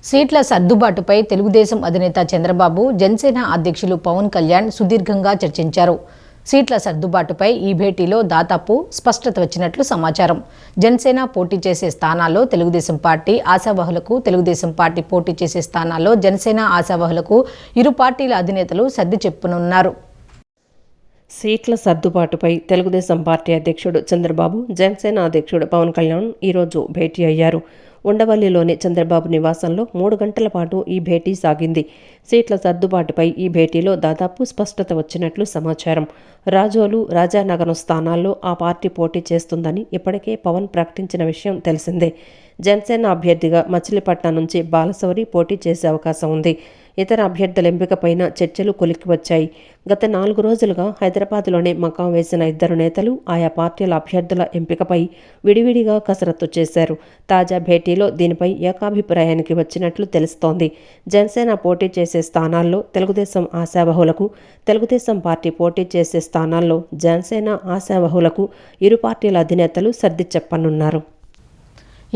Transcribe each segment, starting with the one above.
సీట్ల సర్దుబాటుపై తెలుగుదేశం అధినేత చంద్రబాబు, జనసేన అధ్యక్షులు పవన్ కళ్యాణ్ సుదీర్ఘంగా చర్చించారు. సీట్ల సర్దుబాటుపై ఈ భేటీలో దాదాపు స్పష్టత వచ్చినట్లు సమాచారం. జనసేన పోటీ చేసే స్థానాల్లో తెలుగుదేశం పార్టీ ఆశావహులకు, తెలుగుదేశం పార్టీ పోటీ చేసే స్థానాల్లో జనసేన ఆశావహులకు ఇరు పార్టీల అధినేతలు సర్ది చెప్పనున్నారు. సీట్ల సర్దుబాటుపై తెలుగుదేశం పార్టీ అధ్యక్షుడు చంద్రబాబు, జనసేన అధ్యక్షుడు పవన్ కళ్యాణ్ ఈరోజు భేటీ అయ్యారు. ఉండవల్లిలోని చంద్రబాబు నివాసంలో 3 గంటల పాటు ఈ భేటీ సాగింది. సీట్ల సర్దుబాటుపై ఈ భేటీలో దాదాపు స్పష్టత వచ్చినట్లు సమాచారం. రాజోలు, రాజానగరం స్థానాల్లో ఆ పార్టీ పోటీ చేస్తుందని ఇప్పటికే పవన్ ప్రకటించిన విషయం తెలిసిందే. జనసేన అభ్యర్థిగా మచిలీపట్నం నుంచి బాలశౌరి పోటీ చేసే అవకాశం ఉంది. ఇతర అభ్యర్థుల ఎంపికపైన చర్చలు కొలిక్కి వచ్చాయి. గత 4 రోజులుగా హైదరాబాద్లోనే మకాం వేసిన ఇద్దరు నేతలు ఆయా పార్టీల అభ్యర్థుల ఎంపికపై విడివిడిగా కసరత్తు చేశారు. తాజా భేటీలో దీనిపై ఏకాభిప్రాయానికి వచ్చినట్లు తెలుస్తోంది. జనసేన పోటీ చేసే స్థానాల్లో తెలుగుదేశం ఆశావహులకు, తెలుగుదేశం పార్టీ పోటీ చేసే స్థానాల్లో జనసేన ఆశావహులకు ఇరు పార్టీల అధినేతలు సర్ది చెప్పనున్నారు.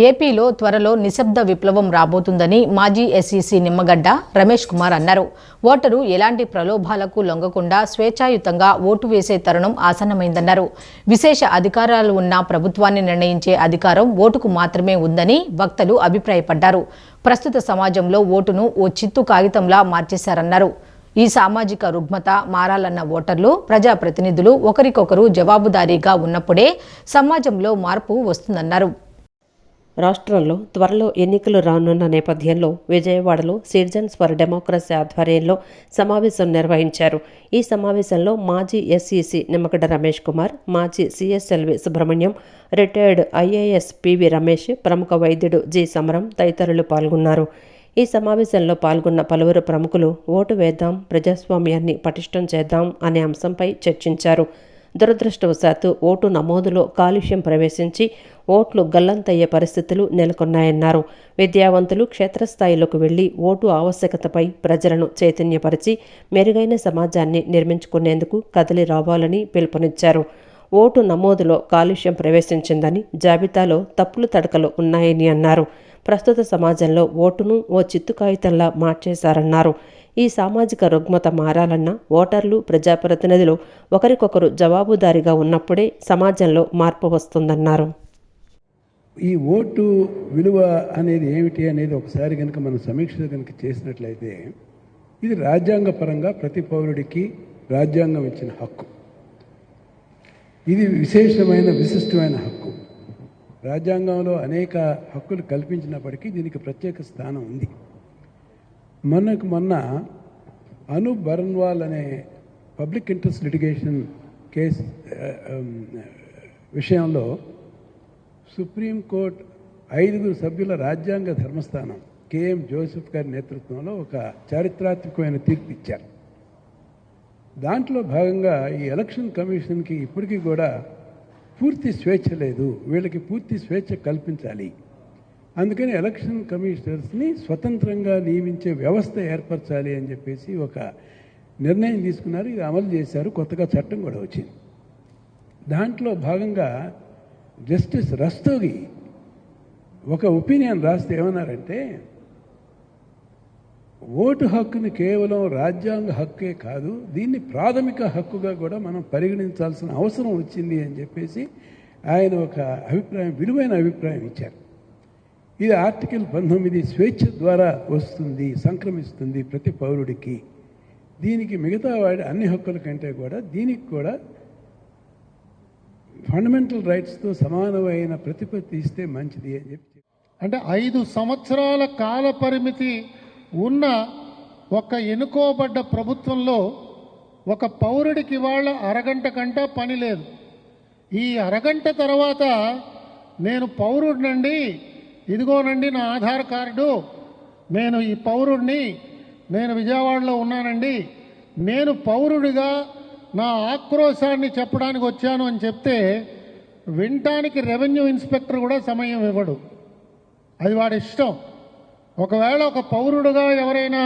ఏపీలో త్వరలో నిశ్శబ్ద విప్లవం రాబోతుందని మాజీ ఎస్ఈసీ నిమ్మగడ్డ రమేష్ కుమార్ అన్నారు. ఓటరు ఎలాంటి ప్రలోభాలకు లొంగకుండా స్వేచ్ఛాయుతంగా ఓటు వేసే తరుణం ఆసన్నమైందన్నారు. విశేష అధికారాలు ఉన్న ప్రభుత్వాన్ని నిర్ణయించే అధికారం ఓటుకు మాత్రమే ఉందని వక్తలు అభిప్రాయపడ్డారు. ప్రస్తుత సమాజంలో ఓటును ఓ చిత్తు కాగితంలా మార్చేశారన్నారు. ఈ సామాజిక రుగ్మత మారాలన్న ఓటర్లు, ప్రజాప్రతినిధులు ఒకరికొకరు జవాబుదారీగా ఉన్నప్పుడే సమాజంలో మార్పు వస్తుందన్నారు. రాష్ట్రంలో త్వరలో ఎన్నికలు రానున్న నేపథ్యంలో విజయవాడలో సిటిజన్స్ ఫర్ డెమోక్రసీ ఆధ్వర్యంలో సమావేశం నిర్వహించారు. ఈ సమావేశంలో మాజీ ఎస్ఈసీ నిమ్మగడ్డ రమేష్ కుమార్, మాజీ CS LV Subrahmanyam, retired IAS PV Ramesh, ప్రముఖ వైద్యుడు జి సమరం తదితరులు పాల్గొన్నారు. ఈ సమావేశంలో పాల్గొన్న పలువురు ప్రముఖులు ఓటు వేద్దాం, ప్రజాస్వామ్యాన్ని పటిష్టం చేద్దాం అనే అంశంపై చర్చించారు. దురదృష్టవశాత్తు ఓటు నమోదులో కాలుష్యం ప్రవేశించి ఓట్లు గల్లంతయ్యే పరిస్థితులు నెలకొన్నాయన్నారు. విద్యావంతులు క్షేత్రస్థాయిలోకి వెళ్లి ఓటు ఆవశ్యకతపై ప్రజలను చైతన్యపరిచి మెరుగైన సమాజాన్ని నిర్మించుకునేందుకు కదిలి రావాలని పిలుపునిచ్చారు. ఓటు నమోదులో కాలుష్యం ప్రవేశించిందని, జాబితాలో తప్పులు తడకలు ఉన్నాయని అన్నారు. ప్రస్తుత సమాజంలో ఓటును ఓ చిత్తు కాగితంలా మార్చేశారన్నారు. ఈ సామాజిక రుగ్మత మారాలన్నా ఓటర్లు, ప్రజాప్రతినిధులు ఒకరికొకరు జవాబుదారీగా ఉన్నప్పుడే సమాజంలో మార్పు వస్తుందన్నారు. ఈ ఓటు విలువ అనేది ఏమిటి అనేది ఒకసారి కనుక మనం సమీక్ష కనుక చేసినట్లయితే, ఇది రాజ్యాంగపరంగా ప్రతి పౌరుడికి రాజ్యాంగం ఇచ్చిన హక్కు. ఇది విశిష్టమైన హక్కు. రాజ్యాంగంలో అనేక హక్కులు కల్పించినప్పటికీ దీనికి ప్రత్యేక స్థానం ఉంది. మొన్న అనూప్ బర్న్వాల్ అనే పబ్లిక్ ఇంట్రెస్ట్ లిటిగేషన్ కేసు విషయంలో సుప్రీంకోర్టు 5 సభ్యుల రాజ్యాంగ ధర్మస్థానం కేఎం జోసెఫ్ గారి నేతృత్వంలో ఒక చారిత్రాత్మకమైన తీర్పు ఇచ్చారు. దాంట్లో భాగంగా ఈ ఎలక్షన్ కమిషన్కి ఇప్పటికీ కూడా పూర్తి స్వేచ్ఛ లేదు, వీళ్ళకి పూర్తి స్వేచ్ఛ కల్పించాలి. అందుకని ఎలక్షన్ కమిషనర్స్ని స్వతంత్రంగా నియమించే వ్యవస్థ ఏర్పరచాలి అని చెప్పేసి ఒక నిర్ణయం తీసుకున్నారు. ఇది అమలు చేశారు. కొత్తగా చట్టం కూడా వచ్చింది. దాంట్లో భాగంగా జస్టిస్ రస్తోగి ఒక ఒపీనియన్ రాస్తే ఏమన్నారంటే, ఓటు హక్కుని కేవలం రాజ్యాంగ హక్కే కాదు, దీన్ని ప్రాథమిక హక్కుగా కూడా మనం పరిగణించాల్సిన అవసరం వచ్చింది అని చెప్పేసి ఆయన ఒక విలువైన అభిప్రాయం ఇచ్చారు. ఇది ఆర్టికల్ 19 స్వేచ్ఛ ద్వారా వస్తుంది, సంక్రమిస్తుంది ప్రతి పౌరుడికి. దీనికి మిగతా వాడి అన్ని హక్కుల కంటే కూడా దీనికి కూడా ఫండమెంటల్ రైట్స్తో సమానమైన ప్రతిపత్తి ఇస్తే మంచిది అని చెప్పి, అంటే 5 సంవత్సరాల కాల పరిమితి ఉన్న ఒక ఎన్నుకోబడ్డ ప్రభుత్వంలో ఒక పౌరుడికి వాళ్ళ అరగంట కంట పని లేదు. ఈ అరగంట తర్వాత నేను పౌరుడినండి, ఇదిగోనండి నా ఆధార్ కార్డు, నేను ఈ పౌరుడిని, నేను విజయవాడలో ఉన్నానండి, నేను పౌరుడిగా నా ఆక్రోశాన్ని చెప్పడానికి వచ్చాను అని చెప్తే వినటానికి రెవెన్యూ ఇన్స్పెక్టర్ కూడా సమయం ఇవ్వడు. అది వాడి ఇష్టం. ఒకవేళ ఒక పౌరుడుగా ఎవరైనా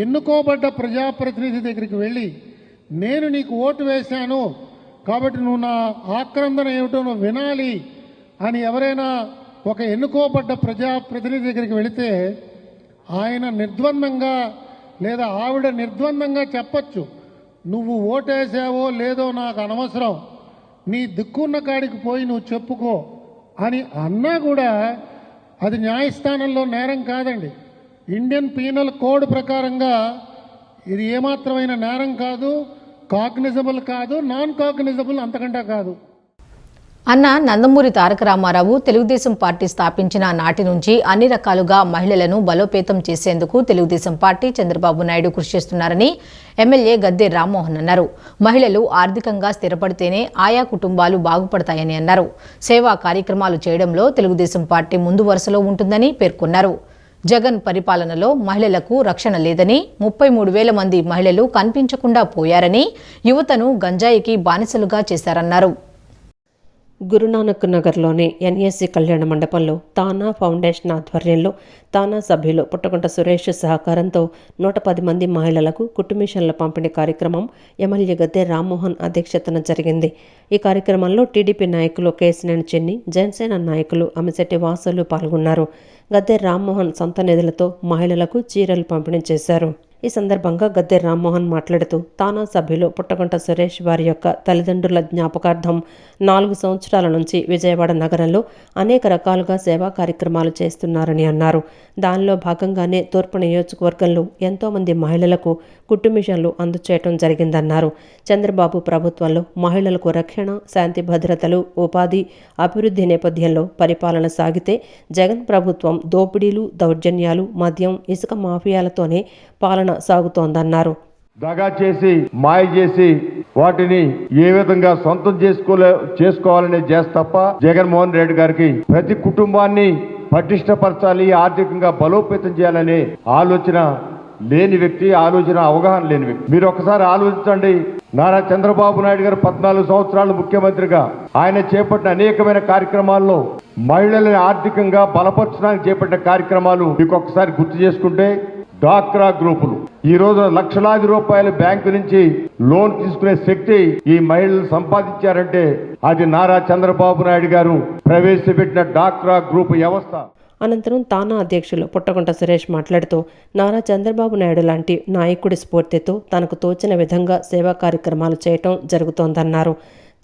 ఎన్నుకోబడ్డ ప్రజాప్రతినిధి దగ్గరికి వెళ్ళి నేను నీకు ఓటు వేశాను కాబట్టి నువ్వు నా ఆక్రందన ఏమిటో నువ్వు వినాలి అని ఎవరైనా ఒక ఎన్నుకోబడ్డ ప్రజాప్రతినిధి దగ్గరికి వెళితే ఆయన నిర్ద్వందంగా లేదా ఆవిడ నిర్ద్వందంగా చెప్పచ్చు, నువ్వు ఓటేసావో లేదో నాకు అనవసరం, నీ దిక్కున్న కాడికి పోయి నువ్వు చెప్పుకో అని అన్నా కూడా అది న్యాయస్థానంలో నేరం కాదండి. ఇండియన్ పీనల్ కోడ్ ప్రకారంగా ఇది ఏమాత్రమైన నేరం కాదు, కాగ్నిజబుల్ కాదు, నాన్ కాగ్నిజబుల్ అంతకంటే కాదు. అన్న నందమూరి తారక రామారావు తెలుగుదేశం పార్టీ స్థాపించిన నాటి నుంచి అన్ని రకాలుగా మహిళలను బలోపేతం చేసేందుకు తెలుగుదేశం పార్టీ చంద్రబాబు నాయుడు కృషి చేస్తున్నారని ఎమ్మెల్యే గద్దె రామ్మోహన్ అన్నారు. మహిళలు ఆర్థికంగా స్థిరపడితేనే ఆయా కుటుంబాలు బాగుపడతాయని అన్నారు. సేవా కార్యక్రమాలు చేయడంలో తెలుగుదేశం పార్టీ ముందు వరుసలో ఉంటుందని పేర్కొన్నారు. జగన్ పరిపాలనలో మహిళలకు రక్షణ లేదని, 33,000 మంది మహిళలు కనిపించకుండా పోయారని, యువతను గంజాయికి బానిసలుగా చేశారన్నారు. గురునానక్ నగర్లోని ఎన్ఎస్సి కళ్యాణ మండపంలో తానా ఫౌండేషన్ ఆధ్వర్యంలో తానా సభ్యులు పుట్టగుంట సురేష్ సహకారంతో 110 మంది మహిళలకు కుటుంబిషన్ల పంపిణీ కార్యక్రమం ఎమ్మెల్యే గద్దె రామ్మోహన్ అధ్యక్షతన జరిగింది. ఈ కార్యక్రమంలో టీడీపీ నాయకులు కేసినేని చెన్ని, జనసేన నాయకులు అమిశెట్టి వాసులు పాల్గొన్నారు. గద్దె రామ్మోహన్ సొంత నిధులతో మహిళలకు చీరలు పంపిణీ చేశారు. ఈ సందర్భంగా గద్దె రామ్మోహన్ మాట్లాడుతూ తానా సభ్యులు పుట్టగుంట సురేష్ వారి యొక్క తల్లిదండ్రుల జ్ఞాపకార్థం 4 సంవత్సరాల నుంచి విజయవాడ నగరంలో అనేక రకాలుగా సేవా కార్యక్రమాలు చేస్తున్నారని అన్నారు. దానిలో భాగంగానే తూర్పు నియోజకవర్గంలో ఎంతోమంది మహిళలకు కుటుంబిషన్లు అందచేయటం జరిగిందన్నారు. చంద్రబాబు ప్రభుత్వంలో మహిళలకు రక్షణ, శాంతి భద్రతలు, ఉపాధి, అభివృద్ధి నేపథ్యంలో పరిపాలన సాగితే జగన్ ప్రభుత్వం దోపిడీలు, దౌర్జన్యాలు, మద్యం, ఇసుక మాఫియాలతోనే పాలన సాగుతోందన్నారు. దగా చేసి మాయ చేసి వాటిని ఏ విధంగా సొంతం చేసుకోవాలనే చేసి తప్ప జగన్మోహన్ రెడ్డి గారికి ప్రతి కుటుంబాన్ని పటిష్టపరచాలి, ఆర్థికంగా బలోపేతం చేయాలనే ఆలోచన లేని వ్యక్తి, ఆలోచన అవగాహన లేని వ్యక్తి. మీరు ఒకసారి ఆలోచించండి. నారా చంద్రబాబు నాయుడు గారు 14 సంవత్సరాలు ముఖ్యమంత్రిగా ఆయన చేపట్టిన అనేకమైన కార్యక్రమాల్లో మహిళలను ఆర్థికంగా బలపరచడానికి చేపట్టిన కార్యక్రమాలు మీకు ఒకసారి గుర్తు చేసుకుంటే, డాక్రా గ్రూపులు ఈ రోజు లక్షలాది రూపాయలు బ్యాంకు నుంచి లోన్ తీసుకునే శక్తి ఈ మహిళలు సంపాదించారంటే అది నారా చంద్రబాబు నాయుడు గారు ప్రవేశపెట్టిన డాక్రా గ్రూప్ వ్యవస్థ. అనంతరం తానా అధ్యక్షులు పుట్టగుంట సురేష్ మాట్లాడుతూ నారా చంద్రబాబు నాయుడు లాంటి నాయకుడి స్ఫూర్తితో తనకు తోచిన విధంగా సేవా కార్యక్రమాలు చేయటం జరుగుతోందన్నారు.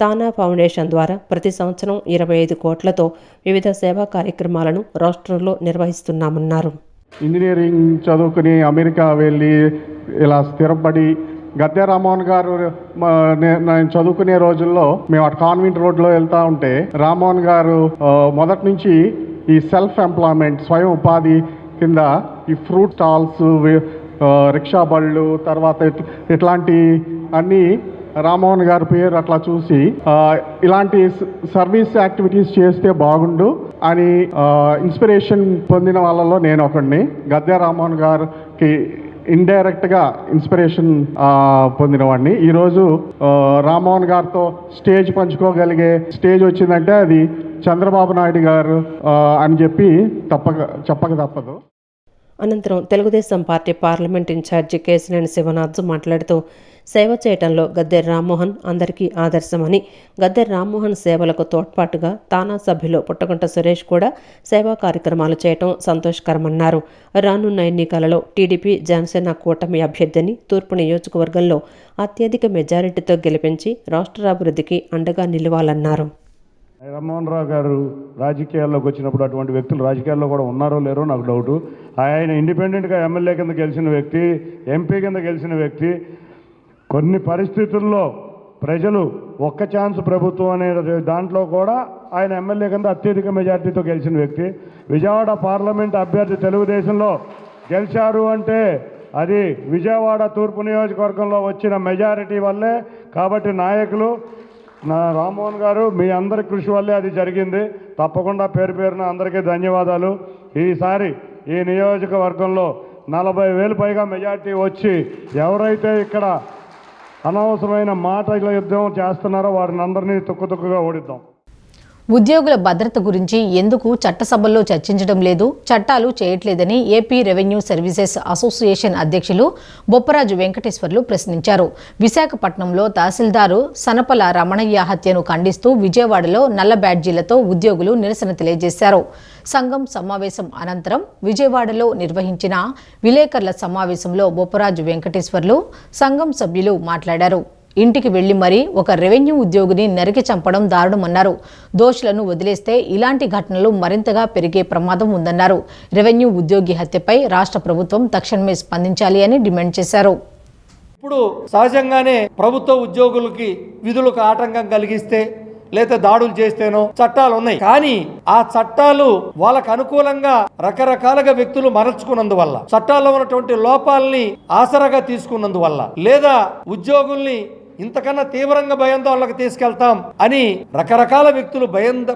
తానా ఫౌండేషన్ ద్వారా ప్రతి సంవత్సరం 25 కోట్లతో వివిధ సేవా కార్యక్రమాలను రాష్ట్రంలో నిర్వహిస్తున్నామన్నారు. ఇంజనీరింగ్ చదువుకుని అమెరికా వెళ్ళి ఇలా స్థిరపడి గద్దె రామ్మోహన్ గారు నేను చదువుకునే రోజుల్లో మేము అటు కాన్వెంట్ రోడ్లో వెళ్తూ ఉంటే రామ్మోహన్ గారు మొదటి నుంచి ఈ సెల్ఫ్ ఎంప్లాయ్మెంట్, స్వయం ఉపాధి కింద ఈ ఫ్రూట్ స్టాల్స్, రిక్షా బళ్ళు, తర్వాత ఇట్లాంటి అన్నీ రామ్మోహన్ గారి పేరు అట్లా చూసి ఇలాంటి సర్వీస్ యాక్టివిటీస్ చేస్తే బాగుండు అని ఇన్స్పిరేషన్ పొందిన వాళ్ళలో నేను ఒకడిని. గద్దె రామ్మోహన్ గారికి ఇండైరెక్ట్గా ఇన్స్పిరేషన్ పొందిన వాడిని. ఈరోజు రామ్మోహన్ గారితో స్టేజ్ పంచుకోగలిగే స్టేజ్ వచ్చిందంటే అది చంద్రబాబు నాయుడు గారు అని చెప్పి చెప్పక తప్పదు. అనంతరం Telugu Desam party parliament incharge Kesineni Sivanath మాట్లాడుతూ సేవ చేయటంలో గద్దె రామ్మోహన్ అందరికీ ఆదర్శమని, గద్దె రామ్మోహన్ సేవలకు తోడ్పాటుగా తానా సభ్యులు పుట్టగుంట సురేష్ కూడా సేవా కార్యక్రమాలు చేయటం సంతోషకరమన్నారు. రానున్న ఎన్నికలలో టీడీపీ జనసేన కూటమి అభ్యర్థిని తూర్పు నియోజకవర్గంలో అత్యధిక మెజారిటీతో గెలిపించి రాష్ట్రాభివృద్ధికి అండగా నిలవాలన్నారు. రామ్మోహన్ రావు గారు రాజకీయాల్లోకి వచ్చినప్పుడు అటువంటి వ్యక్తులు రాజకీయాల్లో కూడా ఉన్నారో లేరో నాకు డౌటు. ఆయన ఇండిపెండెంట్గా ఎమ్మెల్యే కింద గెలిచిన వ్యక్తి, ఎంపీ కింద గెలిచిన వ్యక్తి. కొన్ని పరిస్థితుల్లో ప్రజలు ఒక్క ఛాన్స్ ప్రభుత్వం అనే దాంట్లో కూడా ఆయన ఎమ్మెల్యే కింద అత్యధిక మెజార్టీతో గెలిచిన వ్యక్తి. విజయవాడ పార్లమెంట్ అభ్యర్థి తెలుగుదేశంలో గెలిచారు అంటే అది విజయవాడ తూర్పు నియోజకవర్గంలో వచ్చిన మెజారిటీ వల్లే. కాబట్టి నాయకులు రామ్మోహన్ గారు మీ అందరి కృషి వల్లే అది జరిగింది. తప్పకుండా పేరు పేరున అందరికీ ధన్యవాదాలు. ఈసారి ఈ నియోజకవర్గంలో 40,000 పైగా మెజార్టీ వచ్చి ఎవరైతే ఇక్కడ అనవసరమైన మాటల యుద్ధం చేస్తున్నారో వారిని అందరినీ తుక్కుగా ఓడిద్దాం. ఉద్యోగుల భద్రత గురించి ఎందుకు చట్టసభల్లో చర్చించడం లేదు, చట్టాలు చేయట్లేదని ఏపీ రెవెన్యూ సర్వీసెస్ అసోసియేషన్ అధ్యక్షులు బొప్పరాజు వెంకటేశ్వర్లు ప్రశ్నించారు. విశాఖపట్నంలో తహసీల్దారు సనపల రమణయ్య హత్యను ఖండిస్తూ విజయవాడలో నల్ల బ్యాడ్జీలతో ఉద్యోగులు నిరసన తెలియజేశారు. సంఘం సమావేశం అనంతరం విజయవాడలో నిర్వహించిన విలేకరుల సమావేశంలో బొప్పరాజు వెంకటేశ్వర్లు సంఘం సభ్యులు మాట్లాడారు. ఇంటికి వెళ్లి మరీ ఒక రెవెన్యూ ఉద్యోగిని నరికి చంపడం దారుణమన్నారు. దోషులను వదిలేస్తే ఇలాంటి ఘటనలు మరింతగా పెరిగే ప్రమాదం ఉందన్నారు. రెవెన్యూ ఉద్యోగి హత్యపై రాష్ట్ర ప్రభుత్వం తక్షణమే స్పందించాలి అని డిమాండ్ చేశారు. ఇప్పుడు సహజంగానే ప్రభుత్వ ఉద్యోగులకి విధులకు ఆటంకం కలిగిస్తే లేదా దాడులు చేస్తేనో చట్టాలు ఉన్నాయి. కానీ ఆ చట్టాలు వాళ్ళకు అనుకూలంగా రకరకాలుగా వ్యక్తులు మరల్చుకున్నందువల్ల, చట్టాల్లో ఉన్నటువంటి లోపాలని ఆసరాగా తీసుకున్నందువల్ల, లేదా ఉద్యోగుల్ని ఇంతకన్నా తీవ్రంగా భయాందోళనకు తీసుకెళ్తాం అని రకరకాల వ్యక్తులు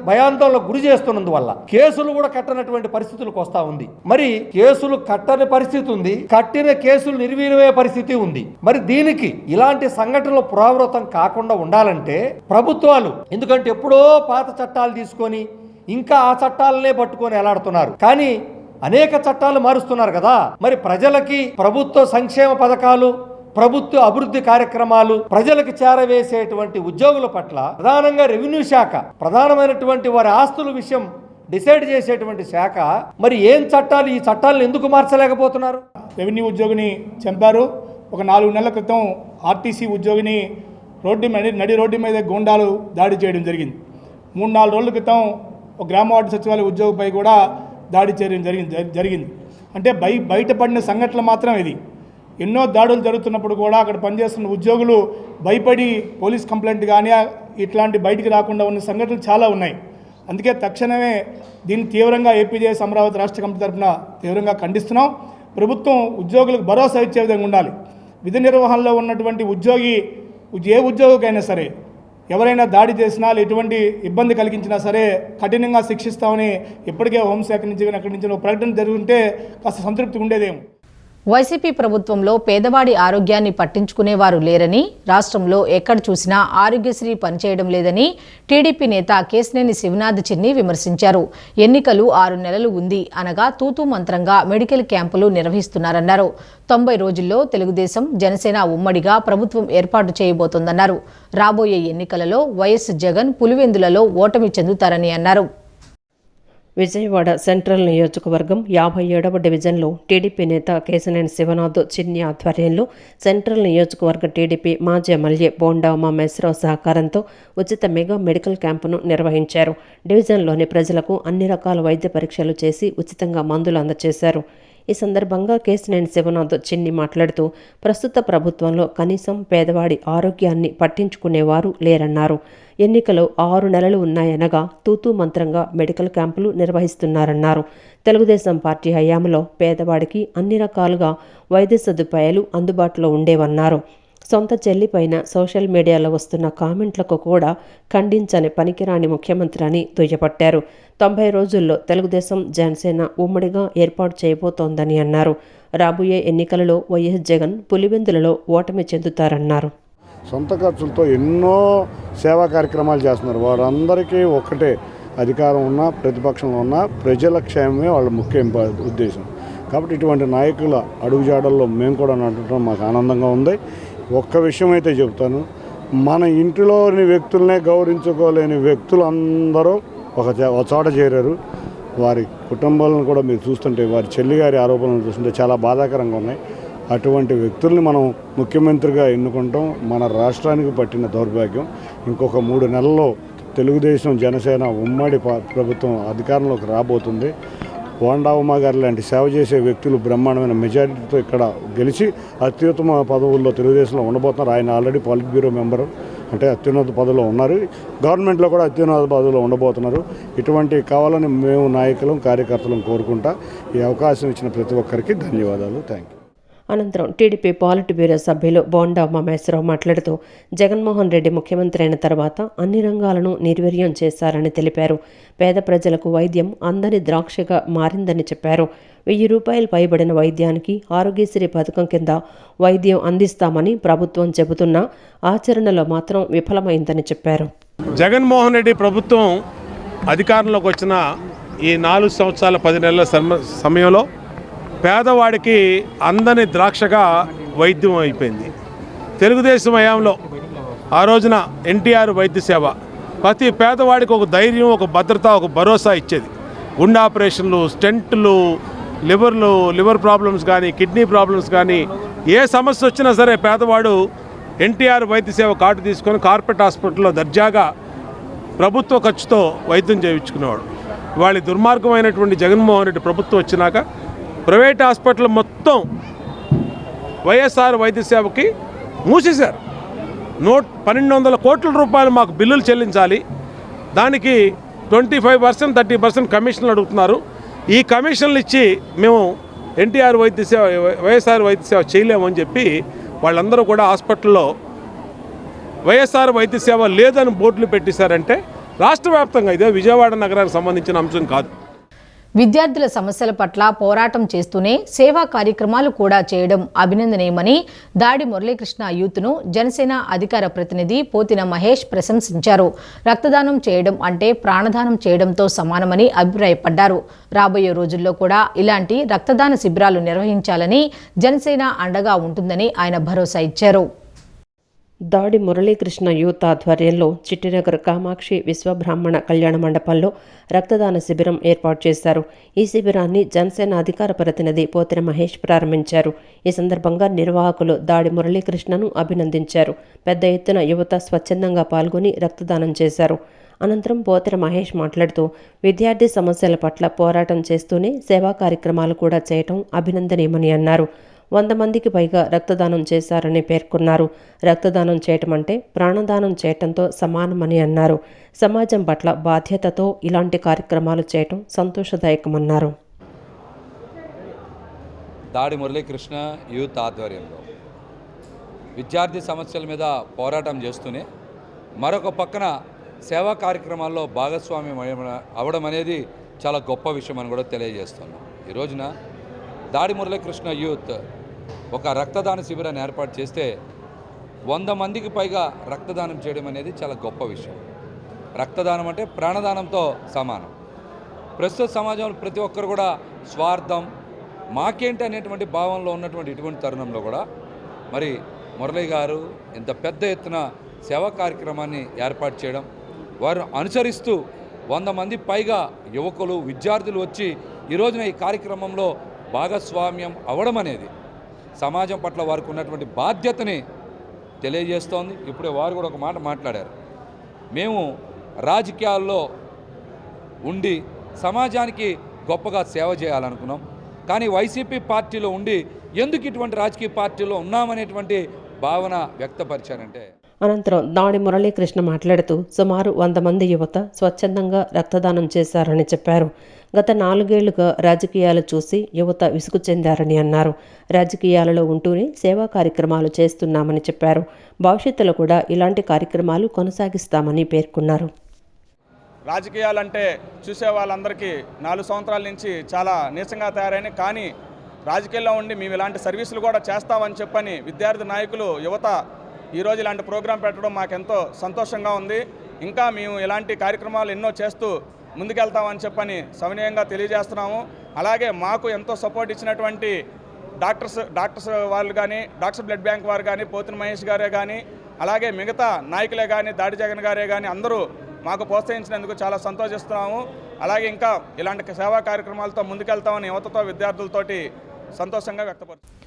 భయాందోళనకు గురి చేస్తున్నందువల్ల కేసులు కూడా కట్టనటువంటి పరిస్థితులకు వస్తా ఉంది. మరి కేసులు కట్టని పరిస్థితి ఉంది, కట్టిన కేసులు నిర్వీర్యమయ్యే పరిస్థితి ఉంది. మరి దీనికి ఇలాంటి సంఘటనలు పునరావృతం కాకుండా ఉండాలంటే ప్రభుత్వాలు, ఎందుకంటే ఎప్పుడో పాత చట్టాలు తీసుకొని ఇంకా ఆ చట్టాలనే పట్టుకొని ఎలాడుతున్నారు, కానీ అనేక చట్టాలు మారుస్తున్నారు కదా. మరి ప్రజలకి ప్రభుత్వ సంక్షేమ పథకాలు, ప్రభుత్వ అభివృద్ధి కార్యక్రమాలు ప్రజలకు చేరవేసేటువంటి ఉద్యోగుల పట్ల ప్రధానంగా రెవెన్యూ శాఖ, ప్రధానమైనటువంటి వారి ఆస్తుల విషయం డిసైడ్ చేసేటువంటి శాఖ, మరి ఏం చట్టాలు, ఈ చట్టాలను ఎందుకు మార్చలేకపోతున్నారు? రెవెన్యూ ఉద్యోగిని చంపారు. ఒక 4 నెలల క్రితం ఆర్టీసీ ఉద్యోగిని నడి రోడ్డు మీద గూండాలు దాడి చేయడం జరిగింది. 3-4 రోజుల క్రితం ఒక గ్రామ వార్డు సచివాలయ ఉద్యోగిపై కూడా దాడి చేయడం జరిగింది. అంటే బయటపడిన సంఘటనలు మాత్రం ఇది. ఎన్నో దాడులు జరుగుతున్నప్పుడు కూడా అక్కడ పనిచేస్తున్న ఉద్యోగులు భయపడి పోలీస్ కంప్లైంట్ కానీ ఇట్లాంటి బయటికి రాకుండా ఉన్న సంఘటనలు చాలా ఉన్నాయి. అందుకే తక్షణమే దీన్ని తీవ్రంగా ఏపీజేఎస్ అమరావతి రాష్ట్ర కమిటీ తరఫున తీవ్రంగా ఖండిస్తున్నాం. ప్రభుత్వం ఉద్యోగులకు భరోసా ఇచ్చే విధంగా ఉండాలి. విధి నిర్వహణలో ఉన్నటువంటి ఉద్యోగి, ఏ ఉద్యోగికైనా సరే ఎవరైనా దాడి చేసినా, ఎటువంటి ఇబ్బంది కలిగించినా సరే కఠినంగా శిక్షిస్తామని ఇప్పటికే హోంశాఖ నుంచి అక్కడి నుంచి ప్రకటన జరుగుతుంటే కాస్త సంతృప్తిగా ఉండేదేమో. వైసీపీ ప్రభుత్వంలో పేదవాడి ఆరోగ్యాన్ని పట్టించుకునేవారు లేరని, రాష్ట్రంలో ఎక్కడ చూసినా ఆరోగ్యశ్రీ పనిచేయడం లేదని టీడీపీ నేత కేశినేని శివనాథ్ చిన్ని విమర్శించారు. ఎన్నికలు 6 నెలలు ఉంది అనగా తూతూ మంత్రంగా మెడికల్ క్యాంపులు నిర్వహిస్తున్నారన్నారు. 90 రోజుల్లో తెలుగుదేశం, జనసేన ఉమ్మడిగా ప్రభుత్వం ఏర్పాటు చేయబోతోందన్నారు. రాబోయే ఎన్నికలలో వైఎస్ జగన్ పులివెందులలో ఓటమి చెందుతారని అన్నారు. విజయవాడ సెంట్రల్ నియోజకవర్గం 57వ డివిజన్లో టీడీపీ నేత కేశినేని శివనాథ్ చిన్ని ఆధ్వర్యంలో సెంట్రల్ నియోజకవర్గ టీడీపీ మాజీ ఎమ్మెల్యే బోండా ఉమామహేశ్వరరావు సహకారంతో ఉచిత మెగా మెడికల్ క్యాంపును నిర్వహించారు. డివిజన్లోని ప్రజలకు అన్ని రకాల వైద్య పరీక్షలు చేసి ఉచితంగా మందులు అందజేశారు. ఈ సందర్భంగా కేశినేని శివనాథ్ చిన్ని మాట్లాడుతూ ప్రస్తుత ప్రభుత్వంలో కనీసం పేదవాడి ఆరోగ్యాన్ని పట్టించుకునేవారు లేరన్నారు. ఎన్నికలు 6 నెలలు ఉన్నాయనగా తూతూ మంత్రంగా మెడికల్ క్యాంపులు నిర్వహిస్తున్నారన్నారు. తెలుగుదేశం పార్టీ హయాంలో పేదవాడికి అన్ని రకాలుగా వైద్య సదుపాయాలు అందుబాటులో ఉండేవన్నారు. సొంత చెల్లిపైన సోషల్ మీడియాలో వస్తున్న కామెంట్లకు కూడా ఖండించని పనికిరాని ముఖ్యమంత్రి అని దుయ్యబట్టారు. 90 రోజుల్లో తెలుగుదేశం, జనసేన ఉమ్మడిగా ఏర్పాటు చేయబోతోందని అన్నారు. రాబోయే ఎన్నికలలో వైఎస్ జగన్ పులివెందులలో ఓటమి చెందుతారన్నారు. సొంత ఖర్చులతో ఎన్నో సేవా కార్యక్రమాలు చేస్తున్నారు. వారందరికీ ఒక్కటే, అధికారం ఉన్నా ప్రతిపక్షంలో ఉన్నా ప్రజల క్షేమమే వాళ్ళ ముఖ్య ఉద్దేశం. కాబట్టి ఇటువంటి నాయకుల అడుగుజాడల్లో మేము కూడా నడవడం మాకు ఆనందంగా ఉంది. ఒక్క విషయం అయితే చెప్తాను, మన ఇంటిలోని వ్యక్తులనే గౌరవించుకోలేని వ్యక్తులు అందరూ ఒక చోట చేరారు. వారి కుటుంబాలను కూడా మీరు చూస్తుంటే, వారి చెల్లిగారి ఆరోపణలు చూస్తుంటే చాలా బాధాకరంగా ఉన్నాయి. అటువంటి వ్యక్తుల్ని మనం ముఖ్యమంత్రిగా ఎన్నుకుంటాం మన రాష్ట్రానికి పట్టిన దౌర్భాగ్యం. ఇంకొక 3 నెలల్లో తెలుగుదేశం, జనసేన ఉమ్మడి ప్రభుత్వం అధికారంలోకి రాబోతుంది. బోండా ఉమా గారు లాంటి సేవ చేసే వ్యక్తులు బ్రహ్మాండమైన మెజారిటీతో ఇక్కడ గెలిచి అత్యుత్తమ పదవుల్లో తెలుగుదేశంలో ఉండబోతున్నారు. ఆయన ఆల్రెడీ పాలిట్ బ్యూరో మెంబరు, అంటే అత్యున్నత పదవిలో ఉన్నారు. గవర్నమెంట్లో కూడా అత్యున్నత పదవిలో ఉండబోతున్నారు. ఇటువంటి కావాలని మేము నాయకులం, కార్యకర్తలను కోరుకుంటా. ఈ అవకాశం ఇచ్చిన ప్రతి ఒక్కరికి ధన్యవాదాలు. Thank you. అనంతరం టీడీపీ పాలిట్ బ్యూరో సభ్యులు బోండా ఉమామహేశ్వరరావు మాట్లాడుతూ జగన్మోహన్ రెడ్డి ముఖ్యమంత్రి అయిన తర్వాత అన్ని రంగాలను నిర్వీర్యం చేశారని తెలిపారు. పేద ప్రజలకు వైద్యం అందని ద్రాక్షగా మారిందని చెప్పారు. 1000 రూపాయలు పైబడిన వైద్యానికి ఆరోగ్యశ్రీ పథకం కింద వైద్యం అందిస్తామని ప్రభుత్వం చెబుతున్నా ఆచరణలో మాత్రం విఫలమైందని చెప్పారు. జగన్మోహన్ రెడ్డి ప్రభుత్వం అధికారంలోకి వచ్చిన ఈ 4 సంవత్సరాల 10 నెలల సమయంలో పేదవాడికి అందని ద్రాక్షగా వైద్యం అయిపోయింది. తెలుగుదేశం హయాంలో ఆ రోజున ఎన్టీఆర్ వైద్య సేవ ప్రతి పేదవాడికి ఒక ధైర్యం, ఒక భద్రత, ఒక భరోసా ఇచ్చేది. గుండె ఆపరేషన్లు, స్టెంట్లు, లివర్ ప్రాబ్లమ్స్ కానీ, కిడ్నీ ప్రాబ్లమ్స్ కానీ, ఏ సమస్య వచ్చినా సరే పేదవాడు ఎన్టీఆర్ వైద్య సేవ కార్డు తీసుకొని కార్పొరేట్ హాస్పిటల్లో దర్జాగా ప్రభుత్వ ఖర్చుతో వైద్యం చేయించుకునేవాడు. వాళ్ళ దుర్మార్గమైనటువంటి జగన్మోహన్ రెడ్డి ప్రభుత్వం వచ్చినాక ప్రైవేట్ హాస్పిటల్ మొత్తం వైఎస్ఆర్ వైద్య సేవకి మూసేశారు. 1,200 కోట్ల రూపాయలు మాకు బిల్లులు చెల్లించాలి, దానికి 25% 30% కమిషన్లు అడుగుతున్నారు. ఈ కమిషన్లు ఇచ్చి మేము ఎన్టీఆర్ వైద్య సేవ, వైఎస్ఆర్ వైద్య సేవ చేయలేమని చెప్పి వాళ్ళందరూ కూడా హాస్పిటల్లో వైఎస్ఆర్ వైద్య సేవ లేదని బోర్డులు పెట్టేశారంటే రాష్ట్ర వ్యాప్తంగా, ఇదే విజయవాడ నగరానికి సంబంధించిన అంశం కాదు. విద్యార్థుల సమస్యల పట్ల పోరాటం చేస్తూనే సేవా కార్యక్రమాలు కూడా చేయడం అభినందనీయమని దాడి మురళీకృష్ణ యూత్ను జనసేన అధికార ప్రతినిధి పోతిన మహేష్ ప్రశంసించారు. రక్తదానం చేయడం అంటే ప్రాణదానం చేయడంతో సమానమని అభిప్రాయపడ్డారు. రాబోయే రోజుల్లో కూడా ఇలాంటి రక్తదాన శిబిరాలు నిర్వహించాలని జనసేన అండగా ఉంటుందని ఆయన భరోసా ఇచ్చారు. దాడి మురళీకృష్ణ యూత్ ఆధ్వర్యంలో చిట్టినగర్ కామాక్షి విశ్వబ్రాహ్మణ కళ్యాణ మండపంలో రక్తదాన శిబిరం ఏర్పాటు చేశారు. ఈ శిబిరాన్ని జనసేన అధికార ప్రతినిధి పోతిన మహేష్ ప్రారంభించారు. ఈ సందర్భంగా నిర్వాహకులు దాడి మురళీకృష్ణను అభినందించారు. పెద్ద ఎత్తున యువత స్వచ్ఛందంగా పాల్గొని రక్తదానం చేశారు. అనంతరం పోతిన మహేష్ మాట్లాడుతూ విద్యార్థి సమస్యల పట్ల పోరాటం చేస్తూనే సేవా కార్యక్రమాలు కూడా చేయటం అభినందనీయమని అన్నారు. 100 మందికి పైగా రక్తదానం చేశారని పేర్కొన్నారు. రక్తదానం చేయటం అంటే ప్రాణదానం చేయటంతో సమానమని అన్నారు. సమాజం పట్ల బాధ్యతతో ఇలాంటి కార్యక్రమాలు చేయటం సంతోషదాయకమన్నారు. దాడి మురళీకృష్ణ యూత్ ఆధ్వర్యంలో విద్యార్థి సమస్యల మీద పోరాటం చేస్తూనే మరొక పక్కన సేవా కార్యక్రమాల్లో భాగస్వామ్యం అవ్వడం అనేది చాలా గొప్ప విషయం అని కూడా తెలియజేస్తున్నాం. ఈ రోజున దాడి మురళీకృష్ణ యూత్ ఒక రక్తదాన శిబిరాన్ని ఏర్పాటు చేస్తే 100 మందికి పైగా రక్తదానం చేయడం అనేది చాలా గొప్ప విషయం. రక్తదానం అంటే ప్రాణదానంతో సమానం. ప్రస్తుత సమాజంలో ప్రతి ఒక్కరు కూడా స్వార్థం, మాకేంటి అనేటువంటి భావంలో ఉన్నటువంటి ఇటువంటి తరుణంలో కూడా మరి మురళీ గారు ఇంత పెద్ద ఎత్తున సేవా కార్యక్రమాన్ని ఏర్పాటు చేయడం, వారు అనుసరిస్తూ 100 మంది పైగా యువకులు, విద్యార్థులు వచ్చి ఈ రోజున ఈ కార్యక్రమంలో భాగస్వామ్యం అవ్వడం అనేది సమాజం పట్ల వారికి ఉన్నటువంటి బాధ్యతని తెలియజేస్తోంది. ఇప్పుడే వారు కూడా ఒక మాట మాట్లాడారు. మేము రాజకీయాల్లో ఉండి సమాజానికి గొప్పగా సేవ చేయాలనుకున్నాం, కానీ వైసీపీ పార్టీలో ఉండి ఎందుకు ఇటువంటి రాజకీయ పార్టీలో ఉన్నామనేటువంటి భావన వ్యక్తపరిచారంటే. అనంతరం దాడి మురళీకృష్ణ మాట్లాడుతూ సుమారు 100 మంది యువత స్వచ్ఛందంగా రక్తదానం చేశారని చెప్పారు. గత 4 ఏళ్లుగా రాజకీయాలు చూసి యువత విసుగు చెందారని అన్నారు. రాజకీయాలలో ఉంటూనే సేవా కార్యక్రమాలు చేస్తున్నామని చెప్పారు. భవిష్యత్తులో కూడా ఇలాంటి కార్యక్రమాలు కొనసాగిస్తామని పేర్కొన్నారు. రాజకీయాలంటే చూసే వాళ్ళందరికీ 4 సంవత్సరాల నుంచి చాలా నీచంగా తయారైన, కానీ రాజకీయాల్లో ఉండి మేము ఇలాంటి సర్వీసులు కూడా చేస్తామని చెప్పని విద్యార్థి నాయకులు, యువత ఈరోజు ఇలాంటి ప్రోగ్రాం పెట్టడం మాకెంతో సంతోషంగా ఉంది. ఇంకా మేము ఇలాంటి కార్యక్రమాలు ఎన్నో చేస్తూ ముందుకెళ్తామని చెప్పని సవినయంగా తెలియజేస్తున్నాము. అలాగే మాకు ఎంతో సపోర్ట్ ఇచ్చినటువంటి డాక్టర్స్ వాళ్ళు కానీ, డాక్టర్ బ్లడ్ బ్యాంక్ వారు కానీ, పోతిన మహేష్ గారే కానీ, అలాగే మిగతా నాయకులే కానీ, దాడి జగన్ గారే కానీ అందరూ మాకు ప్రోత్సహించినందుకు చాలా సంతోషిస్తున్నాము. అలాగే ఇంకా ఇలాంటి సేవా కార్యక్రమాలతో ముందుకెళ్తామని యువతతో, విద్యార్థులతోటి సంతోషంగా వ్యక్తపరుస్తున్నాం.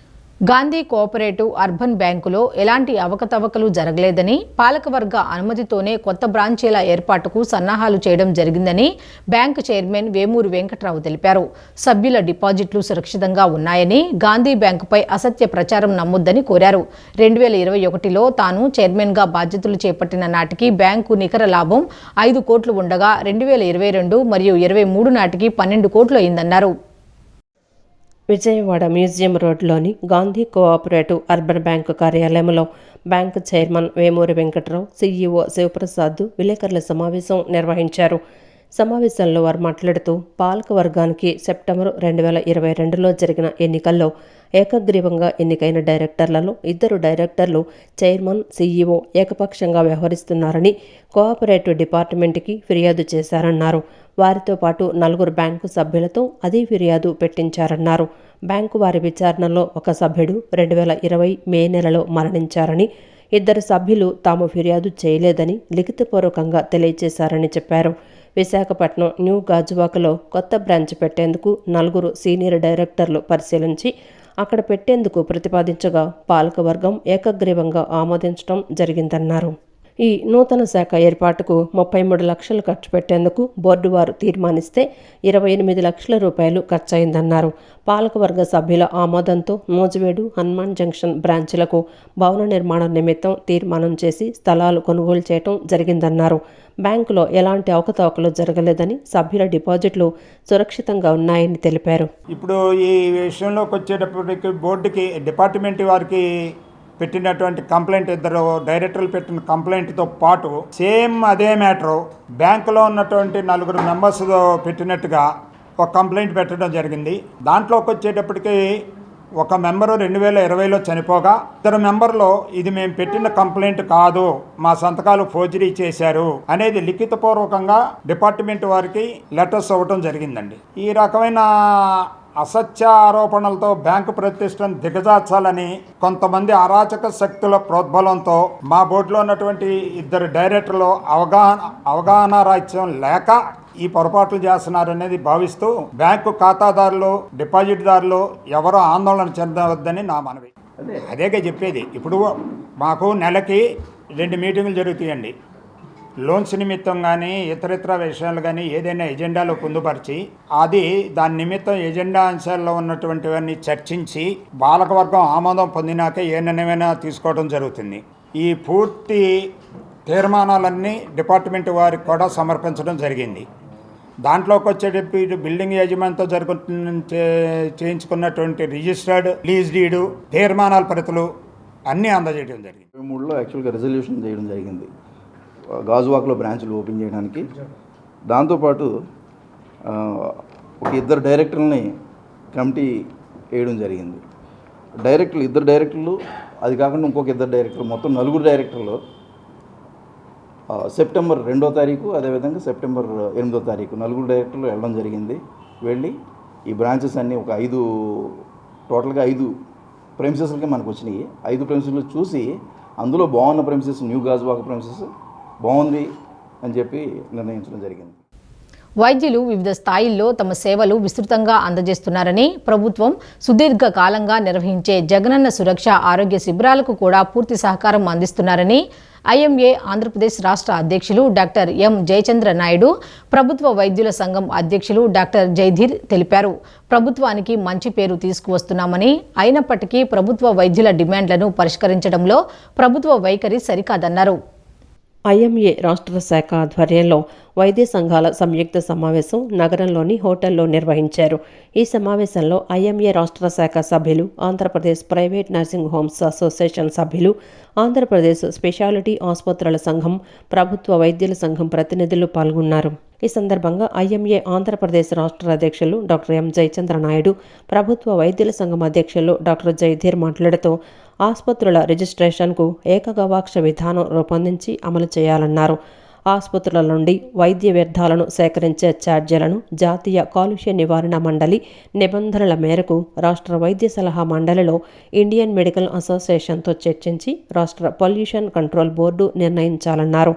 గాంధీ కోఆపరేటివ్ అర్బన్ బ్యాంకులో ఎలాంటి అవకతవకలు జరగలేదని, పాలకవర్గ అనుమతితోనే కొత్త బ్రాంచీల ఏర్పాటుకు సన్నాహాలు చేయడం జరిగిందని బ్యాంకు చైర్మన్ వేమూరి వెంకట్రావు తెలిపారు. సభ్యుల డిపాజిట్లు సురక్షితంగా ఉన్నాయని, గాంధీ బ్యాంకుపై అసత్య ప్రచారం నమ్మొద్దని కోరారు. 2021లో తాను చైర్మన్గా బాధ్యతలు చేపట్టిన నాటికి బ్యాంకు నికర లాభం 5 కోట్లు ఉండగా 2022 మరియు 23 నాటికి 12 కోట్లు అయిందన్నారు. విజయవాడ మ్యూజియం రోడ్లోని గాంధీ కోఆపరేటివ్ అర్బన్ బ్యాంకు కార్యాలయంలో bank chairman Vemuri Venkatrao, CEO Sivaprasad విలేకరుల సమావేశం నిర్వహించారు. సమావేశంలో వారు మాట్లాడుతూ పాలక వర్గానికి సెప్టెంబర్ 2022లో జరిగిన ఎన్నికల్లో ఏకగ్రీవంగా ఎన్నికైన డైరెక్టర్లలో 2 డైరెక్టర్లు చైర్మన్, సీఈఓ ఏకపక్షంగా వ్యవహరిస్తున్నారని కోఆపరేటివ్ డిపార్ట్మెంట్కి ఫిర్యాదు చేశారన్నారు. వారితో పాటు 4 బ్యాంకు సభ్యులతో అదే ఫిర్యాదు పెట్టించారన్నారు. బ్యాంకు వారి విచారణలో ఒక సభ్యుడు 2020 మే నెలలో మరణించారని, 2 సభ్యులు తాము ఫిర్యాదు చేయలేదని లిఖితపూర్వకంగా తెలియజేశారని చెప్పారు. విశాఖపట్నం న్యూ గాజువాకలో కొత్త బ్రాంచ్ పెట్టేందుకు 4 సీనియర్ డైరెక్టర్లు పరిశీలించి అక్కడ పెట్టేందుకు ప్రతిపాదించగా పాలకవర్గం ఏకగ్రీవంగా ఆమోదించడం జరిగిందన్నారు. ఈ నూతన శాఖ ఏర్పాటుకు 33 లక్షలు ఖర్చు పెట్టేందుకు బోర్డు వారు తీర్మానిస్తే 28 లక్షల రూపాయలు ఖర్చయిందన్నారు. పాలకవర్గ సభ్యుల ఆమోదంతో మోజువేడు, హనుమాన్ జంక్షన్ బ్రాంచ్లకు భవన నిర్మాణం నిమిత్తం తీర్మానం చేసి స్థలాలు కొనుగోలు చేయడం జరిగిందన్నారు. బ్యాంకులో ఎలాంటి అవకతవకలు జరగలేదని, సభ్యుల డిపాజిట్లు సురక్షితంగా ఉన్నాయని తెలిపారు. ఇప్పుడు ఈ విషయంలోకి వచ్చేటప్పటికి బోర్డుకి డిపార్ట్మెంట్ వారికి పెట్టినటువంటి కంప్లైంట్, 2 డైరెక్టర్లు పెట్టిన కంప్లైంట్తో పాటు సేమ్ అదే మ్యాటరు బ్యాంకులో ఉన్నటువంటి 4 మెంబర్స్ పెట్టినట్టుగా ఒక కంప్లైంట్ పెట్టడం జరిగింది. దాంట్లోకి వచ్చేటప్పటికి ఒక మెంబరు 2020లో చనిపోగా 2 మెంబర్లో ఇది మేము పెట్టిన కంప్లైంట్ కాదు, మా సంతకాలు ఫోర్జరీ చేశారు అనేది లిఖితపూర్వకంగా డిపార్ట్మెంట్ వారికి లెటర్స్ ఇవ్వడం జరిగిందండి. ఈ రకమైన అసత్య ఆరోపణలతో బ్యాంకు ప్రతిష్టను దిగజార్చాలని కొంతమంది అరాచక శక్తుల ప్రోద్బలంతో మా బోర్డులో ఉన్నటువంటి 2 డైరెక్టర్లు అవగాహన రాహిత్యం లేక ఈ పొరపాట్లు చేస్తున్నారనేది భావిస్తూ బ్యాంకు ఖాతాదారులు, డిపాజిట్దారులు ఎవరో ఆందోళన చెందవద్దని నా మనవి. అదేగా చెప్పేది. ఇప్పుడు మాకు నెలకి 2 మీటింగులు జరుగుతాయండి. లోన్స్ నిమిత్తం కానీ ఇతరితర విషయాలు కానీ ఏదైనా ఎజెండాలో పొందుపరిచి దాని నిమిత్తం ఎజెండా అంశాల్లో ఉన్నటువంటివన్నీ చర్చించి పాలకవర్గం ఆమోదం పొందినాక ఏ నిర్ణయమైనా తీసుకోవడం జరుగుతుంది. ఈ పూర్తి తీర్మానాలన్నీ డిపార్ట్మెంట్ వారికి కూడా సమర్పించడం జరిగింది. దాంట్లోకి వచ్చేటప్పుడు బిల్డింగ్ యాజమాన్యంతో చేయించుకున్నటువంటి రిజిస్టర్డ్ లీజ్ డీడు, తీర్మానాల ప్రతులు అన్నీ అందజేయడం జరిగింది. 23లో యాక్చువల్గా రెజల్యూషన్ చేయడం జరిగింది గాజువాక్లో బ్రాంచ్లు ఓపెన్ చేయడానికి. దాంతోపాటు ఒక 2 డైరెక్టర్లని కమిటీ వేయడం జరిగింది. 2 డైరెక్టర్లు అది కాకుండా ఇంకొక 2 డైరెక్టర్లు, మొత్తం 4 డైరెక్టర్లు సెప్టెంబర్ 2వ తారీఖు, అదేవిధంగా సెప్టెంబర్ 8వ తారీఖు 4 డైరెక్టర్లు వెళ్ళడం జరిగింది. వెళ్ళి ఈ బ్రాంచెస్ అన్నీ ఒక 5 టోటల్గా 5 ప్రెమిసెస్లకి మనకు వచ్చినాయి. 5 ప్రెమిసెస్లు చూసి అందులో బాగున్న ప్రెమిసెస్ న్యూ గాజువాక ప్రెమిసెస్ బాగుంది అని చెప్పి నిర్ణయించడం జరిగింది. వైద్యులు వివిధ స్థాయిల్లో తమ సేవలు విస్తృతంగా అందజేస్తున్నారని, ప్రభుత్వం సుదీర్ఘ కాలంగా నిర్వహించే జగనన్న సురక్ష ఆరోగ్య శిబిరాలకు కూడా పూర్తి సహకారం అందిస్తున్నారని ఐఎంఏ ఆంధ్రప్రదేశ్ రాష్ట్ర అధ్యక్షులు డాక్టర్ ఎం జయచంద్ర నాయుడు, ప్రభుత్వ వైద్యుల సంఘం అధ్యక్షులు డాక్టర్ జైధీర్ తెలిపారు. ప్రభుత్వానికి మంచి పేరు తీసుకువస్తున్నామని, అయినప్పటికీ ప్రభుత్వ వైద్యుల డిమాండ్లను పరిష్కరించడంలో ప్రభుత్వ వైఖరి సరికాదన్నారు. ఐఎంఏ రాష్ట్ర శాఖ ఆధ్వర్యంలో వైద్య సంఘాల సంయుక్త సమావేశం నగరంలోని హోటల్లో నిర్వహించారు. ఈ సమావేశంలో ఐఎంఏ రాష్ట్ర శాఖ సభ్యులు, Andhra Pradesh private nursing homes association సభ్యులు, ఆంధ్రప్రదేశ్ స్పెషాలిటీ ఆసుపత్రుల సంఘం, ప్రభుత్వ వైద్యుల సంఘం ప్రతినిధులు పాల్గొన్నారు. ఈ సందర్భంగా ఐఎంఏ ఆంధ్రప్రదేశ్ రాష్ట్ర అధ్యక్షులు డాక్టర్ ఎం జయచంద్ర నాయుడు, ప్రభుత్వ వైద్యుల సంఘం అధ్యక్షులు డాక్టర్ జయధీర్ మాట్లాడుతూ ఆసుపత్రుల రిజిస్ట్రేషన్కు ఏకగవాక్ష విధానం రూపొందించి అమలు చేయాలన్నారు. ఆసుపత్రుల నుండి వైద్య వ్యర్థాలను సేకరించే ఛార్జీలను జాతీయ కాలుష్య నివారణ మండలి నిబంధనల మేరకు రాష్ట్ర వైద్య సలహా మండలిలో ఇండియన్ మెడికల్ అసోసియేషన్తో చర్చించి రాష్ట్ర పొల్యూషన్ కంట్రోల్ బోర్డు నిర్ణయించాలన్నారు.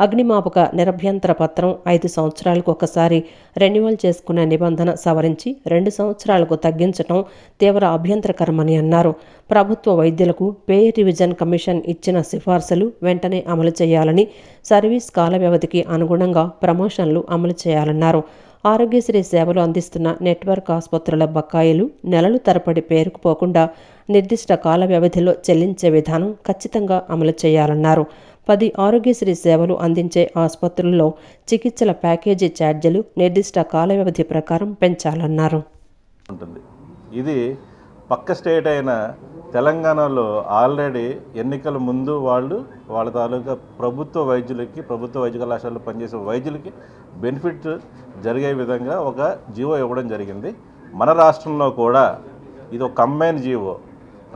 అగ్నిమాపక నిరభ్యంతర పత్రం 5 సంవత్సరాలకు ఒకసారి రెన్యువల్ చేసుకునే నిబంధన సవరించి 2 సంవత్సరాలకు తగ్గించడం తీవ్ర అభ్యంతరకరమని అన్నారు. ప్రభుత్వ వైద్యులకు పే రివిజన్ కమిషన్ ఇచ్చిన సిఫార్సులు వెంటనే అమలు చేయాలని, సర్వీస్ కాల వ్యవధికి అనుగుణంగా ప్రమోషన్లు అమలు చేయాలన్నారు. ఆరోగ్యశ్రీ సేవలు అందిస్తున్న నెట్వర్క్ ఆసుపత్రుల బకాయిలు నెలలు తరబడి పేరుకుపోకుండా నిర్దిష్ట కాల వ్యవధిలో చెల్లించే విధానం ఖచ్చితంగా అమలు చేయాలన్నారు. 10 ఆరోగ్యశ్రీ సేవలు అందించే ఆసుపత్రుల్లో చికిత్సల ప్యాకేజీ ఛార్జీలు నిర్దిష్ట కాల వ్యవధి ప్రకారం పెంచాలన్నారు. ఇది పక్క స్టేట్ అయిన తెలంగాణలో ఆల్రెడీ ఎన్నికల ముందు వాళ్ళ తాలూకా ప్రభుత్వ వైద్యులకి, ప్రభుత్వ వైద్య కళాశాలలో పనిచేసే వైద్యులకి బెనిఫిట్ జరిగే విధంగా ఒక జీవో ఇవ్వడం జరిగింది. మన రాష్ట్రంలో కూడా ఇది ఒక కంబైన్ జీవో,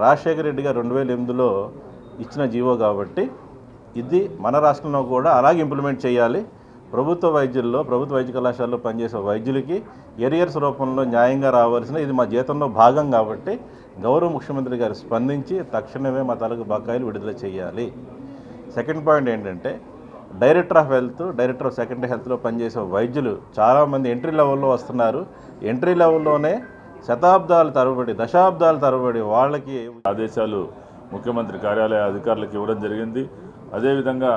రాజశేఖర రెడ్డి గారు 2008లో ఇచ్చిన జీవో కాబట్టి ఇది మన రాష్ట్రంలో కూడా అలాగే ఇంప్లిమెంట్ చేయాలి. ప్రభుత్వ వైద్యుల్లో, ప్రభుత్వ వైద్య కళాశాలలో పనిచేసే వైద్యులకి ఎరియర్స్ రూపంలో న్యాయంగా రావాల్సిన, ఇది మా జీతంలో భాగం కాబట్టి గౌరవ ముఖ్యమంత్రి గారు స్పందించి తక్షణమే మా తాలూకు బకాయిలు విడుదల చేయాలి. సెకండ్ పాయింట్ ఏంటంటే, director of health, director of secondary హెల్త్లో పనిచేసే వైద్యులు చాలామంది ఎంట్రీ లెవెల్లో వస్తున్నారు. ఎంట్రీ లెవెల్లోనే శతాబ్దాల తరబడి, దశాబ్దాల తరబడి వాళ్ళకి ఆదేశాలు ముఖ్యమంత్రి కార్యాలయ అధికారులకు ఇవ్వడం జరిగింది. అదేవిధంగా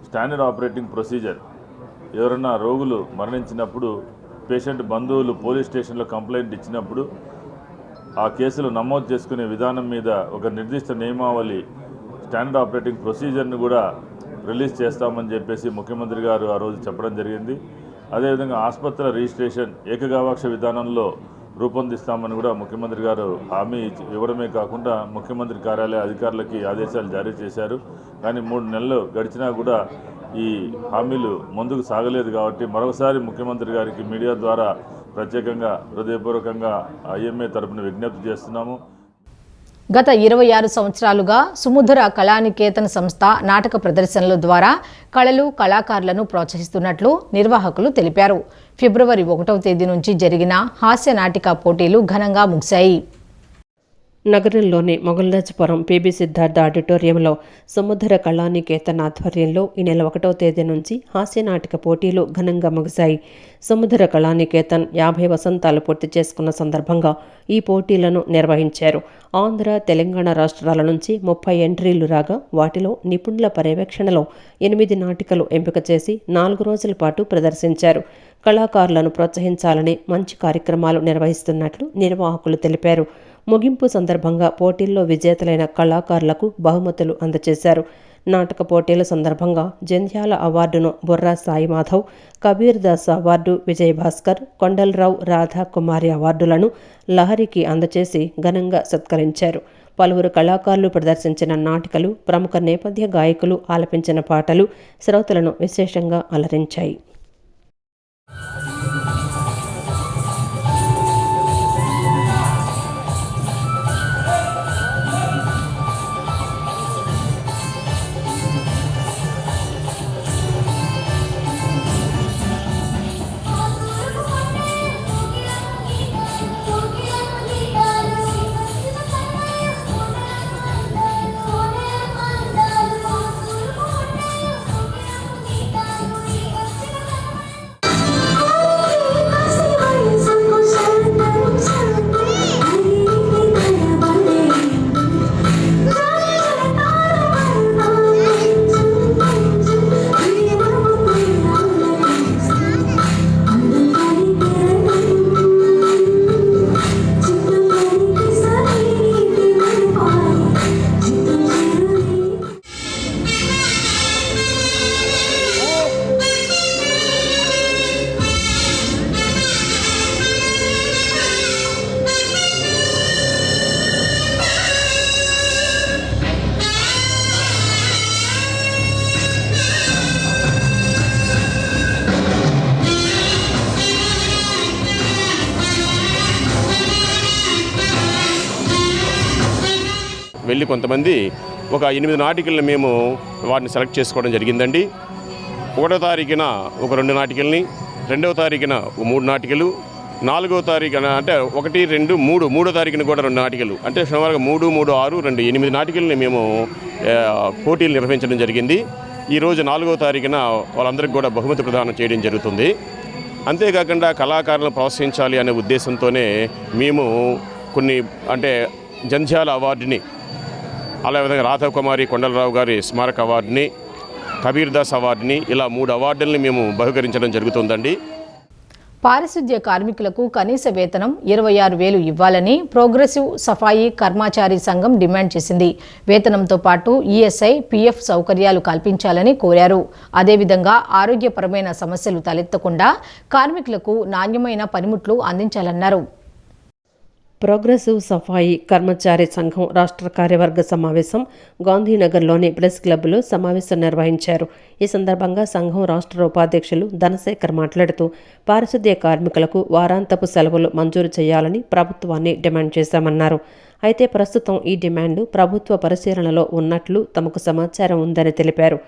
స్టాండర్డ్ ఆపరేటింగ్ ప్రొసీజర్, ఎవరన్నా రోగులు మరణించినప్పుడు పేషెంట్ బంధువులు పోలీస్ స్టేషన్లో కంప్లైంట్ ఇచ్చినప్పుడు ఆ కేసులు నమోదు చేసుకునే విధానం మీద ఒక నిర్దిష్ట నియమావళి, స్టాండర్డ్ ఆపరేటింగ్ ప్రొసీజర్ని కూడా రిలీజ్ చేస్తామని చెప్పేసి ముఖ్యమంత్రి గారు ఆ రోజు చెప్పడం జరిగింది. అదేవిధంగా ఆసుపత్రుల రిజిస్ట్రేషన్ ఏకగవాక్ష విధానంలో రూపొందిస్తామని కూడా ముఖ్యమంత్రి గారు హామీ ఇవ్వడమే కాకుండా ముఖ్యమంత్రి కార్యాలయ అధికారులకి ఆదేశాలు జారీ చేశారు. కానీ 3 నెలలు గడిచినా కూడా ఈ హామీలు ముందుకు సాగలేదు. కాబట్టి మరొకసారి ముఖ్యమంత్రి గారికి మీడియా ద్వారా ప్రత్యేకంగా హృదయపూర్వకంగా ఐఎంఏ తరపున విజ్ఞప్తి చేస్తున్నాము. గత 26 సంవత్సరాలుగా సుముధుర కళానికేతన్ సంస్థ నాటక ప్రదర్శనల ద్వారా కళలు, కళాకారులను ప్రోత్సహిస్తున్నట్లు నిర్వాహకులు తెలిపారు. ఫిబ్రవరి 1వ తేదీ నుంచి జరిగిన హాస్య నాటిక పోటీలు ఘనంగా ముగిశాయి. నగరంలోని మొగల్రాజపురం పిబి సిద్ధార్థ ఆడిటోరియంలో సుముధుర కళానికేతన్ ఆధ్వర్యంలో ఈ నెల 1వ తేదీ నుంచి హాస్యనాటిక పోటీలు ఘనంగా ముగిశాయి. సుముధుర కళానికేతన్ 50 వసంతాలు పూర్తి చేసుకున్న సందర్భంగా ఈ పోటీలను నిర్వహించారు. ఆంధ్ర, తెలంగాణ రాష్ట్రాల నుంచి 30 ఎంట్రీలు రాగా వాటిలో నిపుణుల పర్యవేక్షణలో 8 నాటికలు ఎంపిక చేసి 4 రోజుల పాటు ప్రదర్శించారు. కళాకారులను ప్రోత్సహించాలని మంచి కార్యక్రమాలు నిర్వహిస్తున్నట్లు నిర్వాహకులు తెలిపారు. ముగింపు సందర్భంగా పోటీల్లో విజేతలైన కళాకారులకు బహుమతులు అందజేశారు. నాటక పోటీల సందర్భంగా జంధ్యాల అవార్డును బుర్రా సాయి మాధవ్, కబీర్ దాస్ అవార్డు విజయభాస్కర్, కొండలరావు రాధా కుమారి అవార్డులను లహరికి అందజేసి ఘనంగా సత్కరించారు. పలువురు కళాకారులు ప్రదర్శించిన నాటికలు, ప్రముఖ నేపథ్య గాయకులు ఆలపించిన పాటలు శ్రోతలను విశేషంగా అలరించాయి. వెళ్ళి కొంతమంది ఒక 8 నాటికల్ని మేము వాటిని సెలెక్ట్ చేసుకోవడం జరిగిందండి. 1వ తారీఖున ఒక 2 నాటికల్ని, 2వ తారీఖున 3 నాటికలు, 4వ తారీఖున అంటే 1, 2, 3, 3వ తారీఖున కూడా 2 నాటికలు, అంటే సుమారుగా 3, 3, 6, 2, 8 నాటికల్ని మేము పోటీలు నిర్వహించడం జరిగింది. ఈరోజు 4వ తారీఖున వాళ్ళందరికీ కూడా బహుమతి ప్రదానం చేయడం జరుగుతుంది. అంతేకాకుండా కళాకారులను ప్రోత్సహించాలి అనే ఉద్దేశంతోనే మేము కొన్ని అంటే జంధ్యాల అవార్డుని, అలాగే రాధవ్ కుమారి కొండలరావు గారి స్మారక అవార్డుని, కబీర్ దాస్ అవార్డుని, ఇలా 3 అవార్డుల్ని మేము బహుకరించడం జరుగుతుందండి. పారిశుద్ధ్య కార్మికులకు కనీస వేతనం 26,000 ఇవ్వాలని ప్రోగ్రెసివ్ సఫాయి కర్మచారి సంఘం డిమాండ్ చేసింది. వేతనంతో పాటు ఈఎస్ఐ, పీఎఫ్ సౌకర్యాలు కల్పించాలని కోరారు. అదేవిధంగా ఆరోగ్యపరమైన సమస్యలు తలెత్తకుండా కార్మికులకు నాణ్యమైన పనిముట్లు అందించాలన్నారు. ప్రోగ్రెసివ్ సఫాయి కర్మచారి సంఘం రాష్ట్ర కార్యవర్గ సమావేశం గాంధీనగర్లోని ప్రెస్ క్లబ్లో సమావేశం నిర్వహించారు. ఈ సందర్భంగా సంఘం రాష్ట్ర ఉపాధ్యక్షులు ధనశేఖర్ మాట్లాడుతూ పారిశుద్ధ్య కార్మికులకు వారాంతపు సెలవులు మంజూరు చేయాలని ప్రభుత్వాన్ని డిమాండ్ చేశామన్నారు. అయితే ప్రస్తుతం ఈ డిమాండ్ ప్రభుత్వ పరిశీలనలో ఉన్నట్లు తమకు సమాచారం ఉందని తెలిపారు.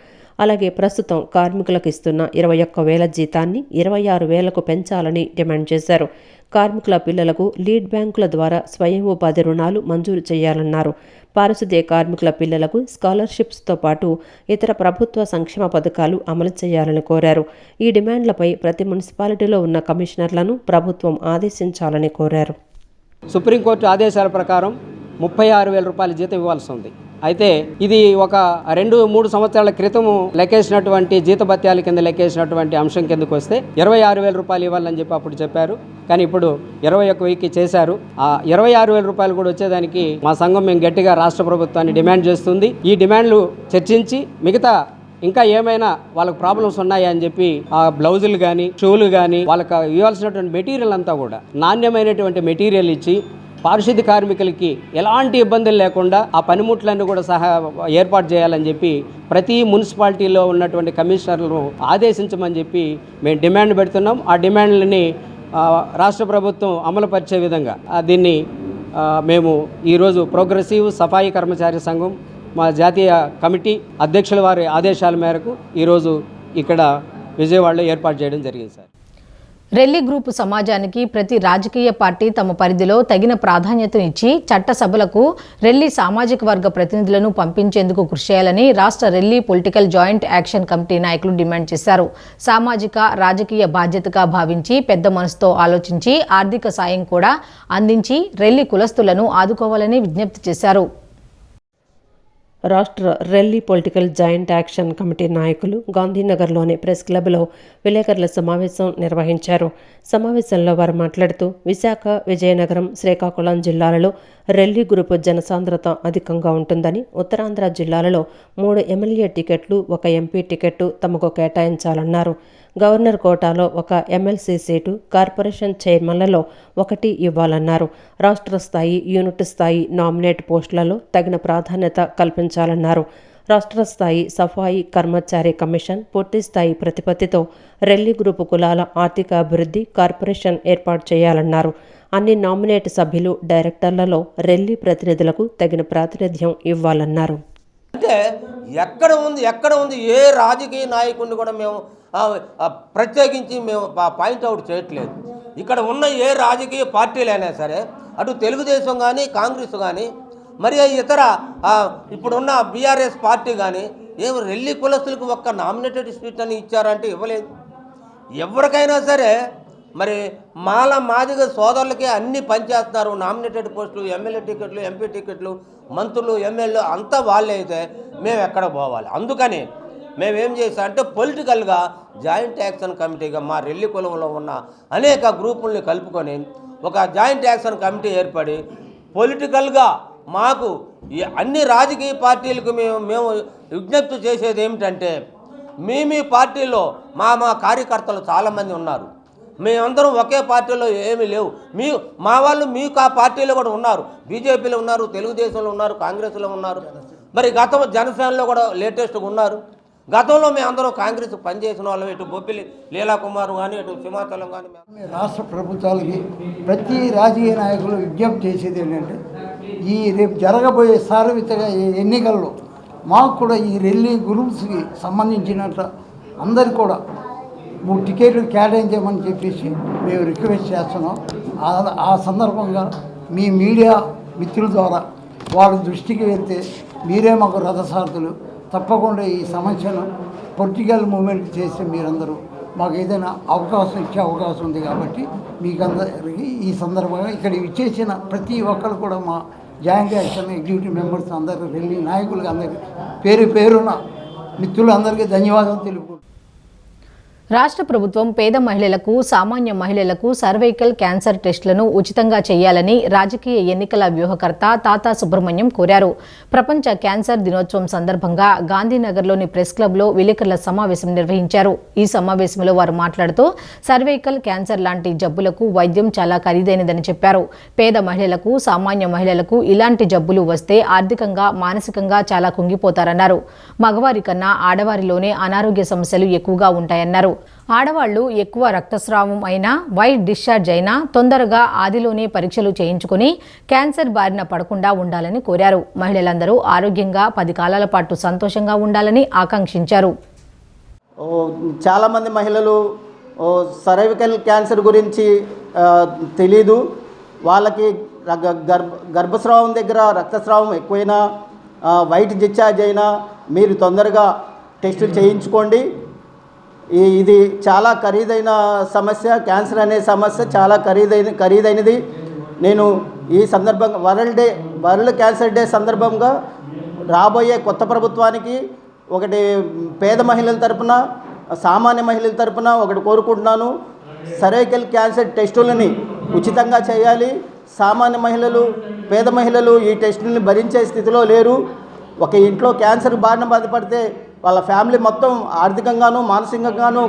అలాగే ప్రస్తుతం కార్మికులకు ఇస్తున్న 21,000 జీతాన్ని 26,000కు పెంచాలని డిమాండ్ చేశారు. కార్మికుల పిల్లలకు లీడ్ బ్యాంకుల ద్వారా స్వయం ఉపాధి రుణాలు మంజూరు చేయాలన్నారు. పారిశుద్ధ్య కార్మికుల పిల్లలకు స్కాలర్షిప్స్తో పాటు ఇతర ప్రభుత్వ సంక్షేమ పథకాలు అమలు చేయాలని కోరారు. ఈ డిమాండ్లపై ప్రతి మున్సిపాలిటీలో ఉన్న కమిషనర్లను ప్రభుత్వం ఆదేశించాలని కోరారు. సుప్రీంకోర్టు ఆదేశాల ప్రకారం 36,000 రూపాయల జీతం ఇవ్వాల్సి ఉంది. అయితే ఇది ఒక 2-3 సంవత్సరాల క్రితం లెక్కేసినటువంటి జీతభత్యాల కింద లెక్కేసినటువంటి అంశం కిందకు వస్తే 26,000 రూపాయలు ఇవ్వాలని చెప్పి అప్పుడు చెప్పారు. కానీ ఇప్పుడు 21,000కి చేశారు. ఆ 26,000 రూపాయలు కూడా వచ్చేదానికి మా సంఘం మేము గట్టిగా రాష్ట్ర ప్రభుత్వాన్ని డిమాండ్ చేస్తుంది. ఈ డిమాండ్లు చర్చించి మిగతా ఇంకా ఏమైనా వాళ్ళకి ప్రాబ్లమ్స్ ఉన్నాయా అని చెప్పి ఆ బ్లౌజులు కానీ షూలు కానీ వాళ్ళకి ఇవ్వాల్సినటువంటి మెటీరియల్ అంతా కూడా నాణ్యమైనటువంటి మెటీరియల్ ఇచ్చి పారిశుద్ధ్య కార్మికులకి ఎలాంటి ఇబ్బందులు లేకుండా ఆ పనిముట్లన్నీ కూడా ఏర్పాటు చేయాలని చెప్పి ప్రతి మున్సిపాలిటీలో ఉన్నటువంటి కమిషనర్లను ఆదేశించమని చెప్పి మేము డిమాండ్ పెడుతున్నాం. ఆ డిమాండ్లని రాష్ట్ర ప్రభుత్వం అమలుపరిచే విధంగా దీన్ని మేము ఈరోజు ప్రోగ్రెసివ్ సఫాయి కర్మచారి సంఘం మా జాతీయ కమిటీ అధ్యక్షుల వారి ఆదేశాల మేరకు ఈరోజు ఇక్కడ విజయవాడలో ఏర్పాటు చేయడం జరిగింది. సార్, రెల్లి గ్రూపు సమాజానికి ప్రతి రాజకీయ పార్టీ తమ పరిధిలో తగిన ప్రాధాన్యతనిచ్చి చట్టసభలకు రెల్లి సామాజిక వర్గ ప్రతినిధులను పంపించేందుకు కృషి చేయాలని రాష్ట్ర Relli political joint action committee నాయకులు డిమాండ్ చేశారు. సామాజిక రాజకీయ బాధ్యతగా భావించి పెద్ద మనసుతో ఆలోచించి ఆర్థిక సాయం కూడా అందించి రెల్లి కులస్తులను ఆదుకోవాలని విజ్ఞప్తి చేశారు. రాష్ట్ర Relli political joint action committee నాయకులు గాంధీనగర్లోని ప్రెస్ క్లబ్లో విలేకరుల సమావేశం నిర్వహించారు. సమావేశంలో వారు మాట్లాడుతూ విశాఖ, విజయనగరం, శ్రీకాకుళం జిల్లాలలో రెల్లి గ్రూపు జనసాంద్రత అధికంగా ఉంటుందని, ఉత్తరాంధ్ర జిల్లాలలో 3 ఎమ్మెల్యే టికెట్లు, 1 ఎంపీ టికెట్టు తమకు కేటాయించాలన్నారు. గవర్నర్ కోటాలో 1 ఎమ్మెల్సీ సీటు, కార్పొరేషన్ చైర్మన్లలో 1 ఇవ్వాలన్నారు. రాష్ట్ర స్థాయి, యూనిట్ స్థాయి నామినేట్ పోస్టులలో తగిన ప్రాధాన్యత కల్పించాలన్నారు. రాష్ట్ర స్థాయి సఫాయి కర్మచారి కమిషన్ పూర్తి స్థాయి ప్రతిపత్తితో రెల్లి గ్రూపు కులాల ఆర్థిక అభివృద్ధి కార్పొరేషన్ ఏర్పాటు చేయాలన్నారు. అన్ని నామినేట్ సభ్యులు, డైరెక్టర్లలో రెల్లి ప్రతినిధులకు తగిన ప్రాతినిధ్యం ఇవ్వాలన్నారు. అంటే ఎక్కడ ఉంది ఏ రాజకీయ నాయకుడిని కూడా మేము ప్రత్యేకించి మేము పాయింట్అవుట్ చేయట్లేదు. ఇక్కడ ఉన్న ఏ రాజకీయ పార్టీలైనా సరే, అటు తెలుగుదేశం కానీ కాంగ్రెస్ కానీ మరి ఇతర ఇప్పుడున్న బీఆర్ఎస్ పార్టీ కానీ ఏం రెల్లి కులస్తులకు ఒక్క నామినేటెడ్ సీట్ అని ఇచ్చారంటే ఇవ్వలేదు. ఎవరికైనా సరే మరి మాదిగ సోదరులకే అన్నీ పనిచేస్తున్నారు. నామినేటెడ్ పోస్టులు, ఎమ్మెల్యే టికెట్లు, ఎంపీ టికెట్లు, మంత్రులు, ఎమ్మెల్యేలు అంతా వాళ్ళే అయితే మేము ఎక్కడ పోవాలి? అందుకని మేమేం చేసామంటే పొలిటికల్గా జాయింట్ యాక్షన్ కమిటీగా మా రెల్లి కులంలో ఉన్న అనేక గ్రూపుల్ని కలుపుకొని ఒక జాయింట్ యాక్షన్ కమిటీ ఏర్పడి పొలిటికల్గా మాకు అన్ని రాజకీయ పార్టీలకు మేము విజ్ఞప్తి చేసేది ఏమిటంటే, మీ పార్టీలో మా కార్యకర్తలు చాలామంది ఉన్నారు. మేమందరం ఒకే పార్టీలో ఏమీ లేవు. మా వాళ్ళు మీకు ఆ పార్టీలో కూడా ఉన్నారు. బీజేపీలో ఉన్నారు, తెలుగుదేశంలో ఉన్నారు, కాంగ్రెస్లో ఉన్నారు, మరి గతం జనసేనలో కూడా లేటెస్ట్గా ఉన్నారు. గతంలో మేమందరం కాంగ్రెస్ పనిచేసిన వాళ్ళం. ఇటు బొప్పిలి లీలాకుమార్ కానీ, ఇటు సింహాచలం కానీ. రాష్ట్ర ప్రభుత్వాలకి ప్రతి రాజకీయ నాయకులు విజ్ఞప్తి చేసేది ఏంటంటే, ఈ రేపు జరగబోయే సార్వత్రిక ఎన్నికల్లో మాకు కూడా ఈ రెల్లి గ్రూప్స్కి సంబంధించినట్ల అందరికి కూడా 3 టికెట్లు కేటాయించమని చెప్పేసి మేము రిక్వెస్ట్ చేస్తున్నాం. ఆ సందర్భంగా మీ మీడియా మిత్రుల ద్వారా వాళ్ళ దృష్టికి వెళ్తే మీరే మాకు రథసారథులు. తప్పకుండా ఈ సమస్యను పొలిటికల్ మూమెంట్ చేస్తే మీరందరూ మాకు ఏదైనా అవకాశం ఇచ్చే అవకాశం ఉంది. కాబట్టి మీకందరికీ ఈ సందర్భంగా ఇక్కడ ఇచ్చేసిన ప్రతి ఒక్కరు కూడా మా జాయింట్ యాక్షన్ ఎగ్జిక్యూటివ్ మెంబర్స్ అందరూ, రెల్లి నాయకులకి అందరికీ పేరున మిత్రులందరికీ ధన్యవాదాలు తెలుపుకుంటున్నాను. రాష్ట్ర ప్రభుత్వం పేద మహిళలకు, సామాన్య మహిళలకు సర్వైకల్ క్యాన్సర్ టెస్టులను ఉచితంగా చేయాలని రాజకీయ ఎన్నికల వ్యూహకర్త తాతా సుబ్రహ్మణ్యం కోరారు. ప్రపంచ క్యాన్సర్ దినోత్సవం సందర్భంగా గాంధీనగర్లోని ప్రెస్ క్లబ్లో విలేకరుల సమావేశం నిర్వహించారు. ఈ సమావేశంలో వారు మాట్లాడుతూ సర్వైకల్ క్యాన్సర్ లాంటి జబ్బులకు వైద్యం చాలా ఖరీదైనదని చెప్పారు. పేద మహిళలకు, సామాన్య మహిళలకు ఇలాంటి జబ్బులు వస్తే ఆర్థికంగా, మానసికంగా చాలా కుంగిపోతారన్నారు. మగవారి కన్నా ఆడవారిలోనే అనారోగ్య సమస్యలు ఎక్కువగా ఉంటాయన్నారు. ఆడవాళ్లు ఎక్కువ రక్తస్రావం అయినా, వైట్ డిశ్చార్జ్ అయినా తొందరగా ఆదిలోనే పరీక్షలు చేయించుకుని క్యాన్సర్ బారిన పడకుండా ఉండాలని కోరారు. మహిళలందరూ ఆరోగ్యంగా 10 కాలాల పాటు సంతోషంగా ఉండాలని ఆకాంక్షించారు. చాలామంది మహిళలు సర్వైకల్ క్యాన్సర్ గురించి తెలీదు. వాళ్ళకి గర్భస్రావం దగ్గర రక్తస్రావం ఎక్కువైనా, వైట్ డిశ్చార్జ్ అయినా మీరు తొందరగా టెస్టులు చేయించుకోండి. ఇది చాలా ఖరీదైన సమస్య. క్యాన్సర్ అనే సమస్య చాలా ఖరీదైనది. నేను ఈ సందర్భంగా వరల్డ్ క్యాన్సర్ డే సందర్భంగా రాబోయే కొత్త ప్రభుత్వానికి ఒకటి పేద మహిళల తరపున, సామాన్య మహిళల తరపున ఒకటి కోరుకుంటున్నాను. సర్వైకల్ క్యాన్సర్ టెస్టులని ఉచితంగా చేయాలి. సామాన్య మహిళలు, పేద మహిళలు ఈ టెస్టులని భరించే స్థితిలో లేరు. ఒక ఇంట్లో క్యాన్సర్ బారిన బాధపడితే వాళ్ళ ఫ్యామిలీ మొత్తం ఆర్థికంగాను, మానసికంగాను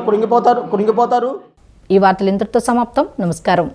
కృంగిపోతారు. ఈ వార్తలు ఇంతటితో సమాప్తం. నమస్కారం.